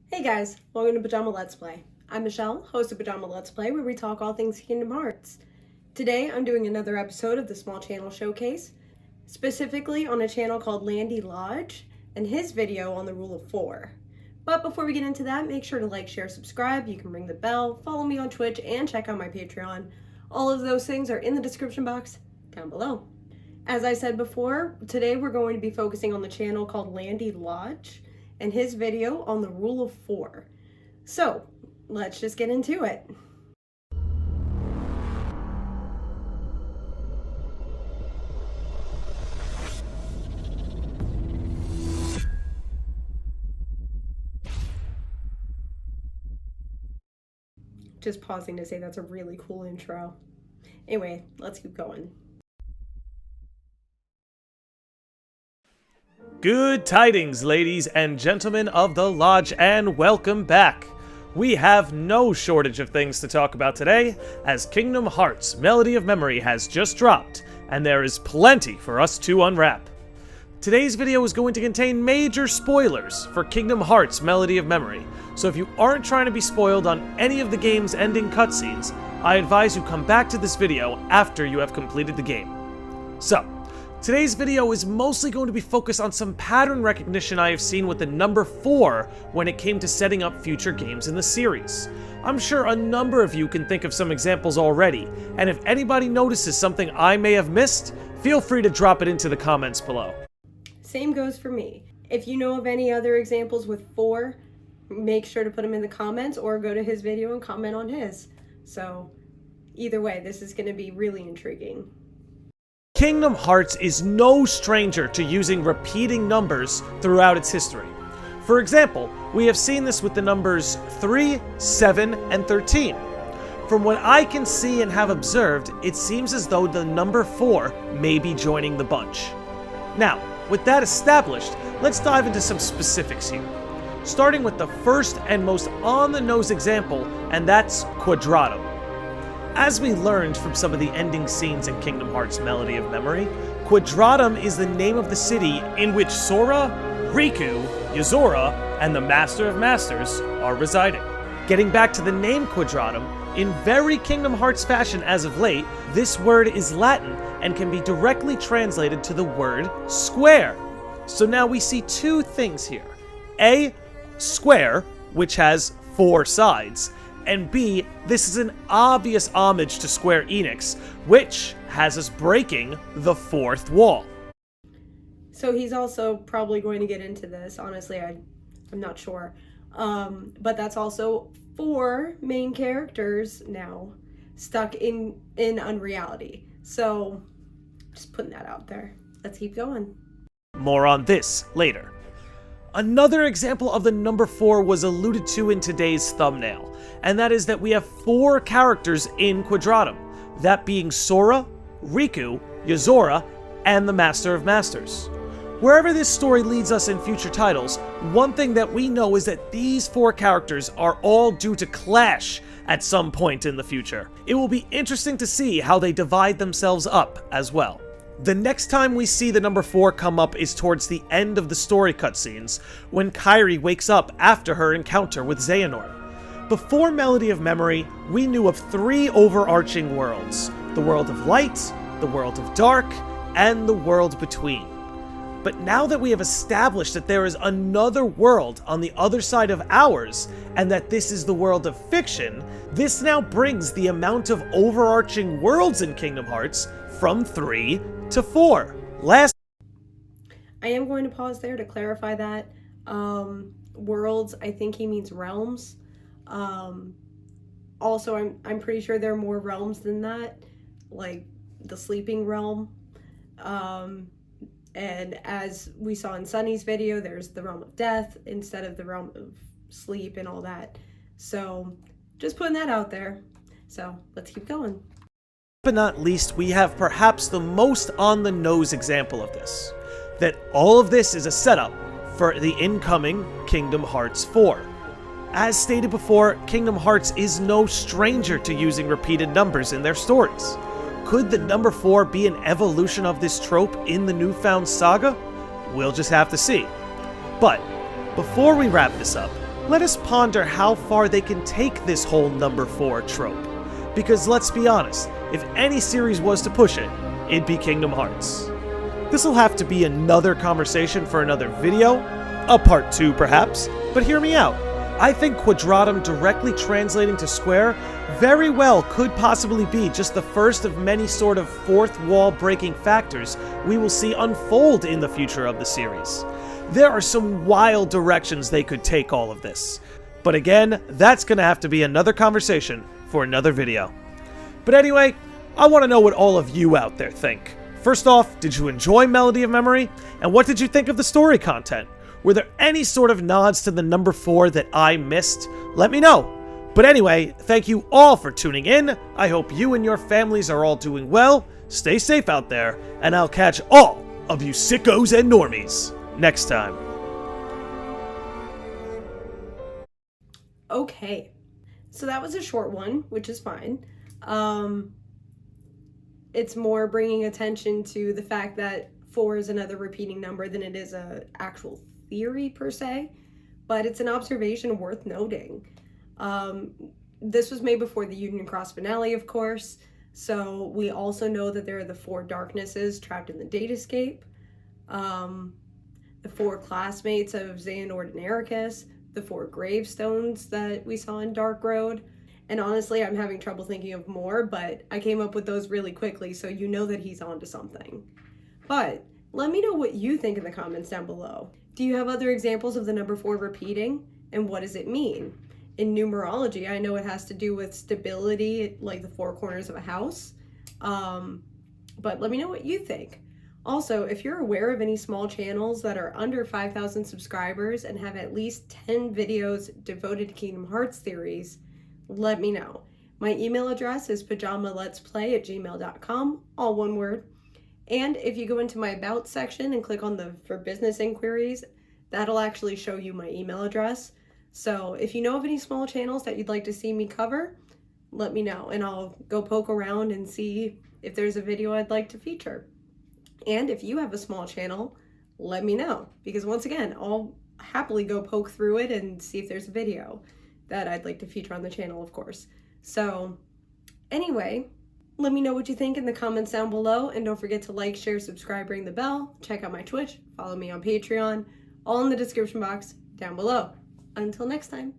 Hey guys, welcome to Pajama Let's Play. I'm Michelle, host of Pajama Let's Play, where we talk all things Kingdom Hearts. Today I'm doing another episode of the Small Channel Showcase, specifically on a channel called Landi Lodge, and his video on the Rule of 4. But before we get into that, make sure to like, share, subscribe, you can ring the bell, follow me on Twitch, and check out my Patreon. All of those things are in the description box down below. As I said before, today we're going to be focusing on the channel called Landi Lodge, and his video on the Rule of 4. So, let's just get into it. Just pausing to say that's a really cool intro. Anyway, let's keep going. Good tidings, ladies and gentlemen of the Lodge, and welcome back. We have no shortage of things to talk about today, as Kingdom Hearts Melody of Memory has just dropped, and there is plenty for us to unwrap. Today's video is going to contain major spoilers for Kingdom Hearts Melody of Memory, so if you aren't trying to be spoiled on any of the game's ending cutscenes, I advise you come back to this video after you have completed the game. So, today's video is mostly going to be focused on some pattern recognition I have seen with the number 4 when it came to setting up future games in the series. I'm sure a number of you can think of some examples already, and if anybody notices something I may have missed, feel free to drop it into the comments below. Same goes for me. If you know of any other examples with 4, make sure to put them in the comments or go to his video and comment on his. So, either way, this is going to be really intriguing. Kingdom Hearts is no stranger to using repeating numbers throughout its history. For example, we have seen this with the numbers 3, 7, and 13. From what I can see and have observed, it seems as though the number 4 may be joining the bunch. Now, with that established, let's dive into some specifics here. Starting with the first and most on-the-nose example, and that's Quadratum. As we learned from some of the ending scenes in Kingdom Hearts Melody of Memory, Quadratum is the name of the city in which Sora, Riku, Yozora, and the Master of Masters are residing. Getting back to the name Quadratum, in very Kingdom Hearts fashion as of late, this word is Latin and can be directly translated to the word square. So now we see two things here. A, square, which has 4 sides, and B, this is an obvious homage to Square Enix, which has us breaking the 4th wall. So he's also probably going to get into this, honestly, I'm not sure. But that's also 4 main characters now stuck in unreality. So, just putting that out there. Let's keep going. More on this later. Another example of the number 4 was alluded to in today's thumbnail, and that is that we have 4 characters in Quadratum, that being Sora, Riku, Yozora, and the Master of Masters. Wherever this story leads us in future titles, one thing that we know is that these 4 characters are all due to clash at some point in the future. It will be interesting to see how they divide themselves up as well. The next time we see the number 4 come up is towards the end of the story cutscenes, when Kairi wakes up after her encounter with Xehanort. Before Melody of Memory, we knew of 3 overarching worlds: the world of light, the world of dark, and the world between. But now that we have established that there is another world on the other side of ours, and that this is the world of fiction, this now brings the amount of overarching worlds in Kingdom Hearts from 3 to 4. I am going to pause there to clarify that. Worlds, I think he means realms. Also, I'm pretty sure there are more realms than that, like the sleeping realm. And as we saw in Sunny's video, there's the realm of death instead of the realm of sleep and all that. So, just putting that out there. So, let's keep going. But not least, we have perhaps the most on-the-nose example of this. That all of this is a setup for the incoming Kingdom Hearts 4. As stated before, Kingdom Hearts is no stranger to using repeated numbers in their stories. Could the number 4 be an evolution of this trope in the Newfound Saga? We'll just have to see. But, before we wrap this up, let us ponder how far they can take this whole number 4 trope. Because let's be honest, if any series was to push it, it'd be Kingdom Hearts. This'll have to be another conversation for another video, a part 2 perhaps, but hear me out. I think quadratum directly translating to square very well could possibly be just the first of many sort of fourth wall breaking factors we will see unfold in the future of the series. There are some wild directions they could take all of this. But again, that's gonna have to be another conversation for another video. But anyway, I want to know what all of you out there think. First off, did you enjoy Melody of Memory? And what did you think of the story content? Were there any sort of nods to the number 4 that I missed? Let me know. But anyway, thank you all for tuning in. I hope you and your families are all doing well. Stay safe out there, and I'll catch all of you sickos and normies next time. Okay, so that was a short one, which is fine. It's more bringing attention to the fact that 4 is another repeating number than it is a actual theory per se, but it's an observation worth noting. This was made before the Union Cross finale, of course, so we also know that there are the 4 darknesses trapped in the datascape, the 4 classmates of Xehanort and Ericus, the 4 gravestones that we saw in Dark Road, and honestly, I'm having trouble thinking of more, but I came up with those really quickly, so you know that he's onto something. But let me know what you think in the comments down below. Do you have other examples of the number 4 repeating? And what does it mean? In numerology, I know it has to do with stability, like the 4 corners of a house. But let me know what you think. Also, if you're aware of any small channels that are under 5,000 subscribers and have at least 10 videos devoted to Kingdom Hearts theories, let me know. My email address is pajamaletsplay@gmail.com, all one word. And if you go into my About section and click on the For Business Inquiries, that'll actually show you my email address. So if you know of any small channels that you'd like to see me cover, let me know, and I'll go poke around and see if there's a video I'd like to feature. And if you have a small channel, let me know, because once again, I'll happily go poke through it and see if there's a video that I'd like to feature on the channel, of course. So anyway, let me know what you think in the comments down below, and don't forget to like, share, subscribe, ring the bell, check out my Twitch, follow me on Patreon, all in the description box down below. Until next time.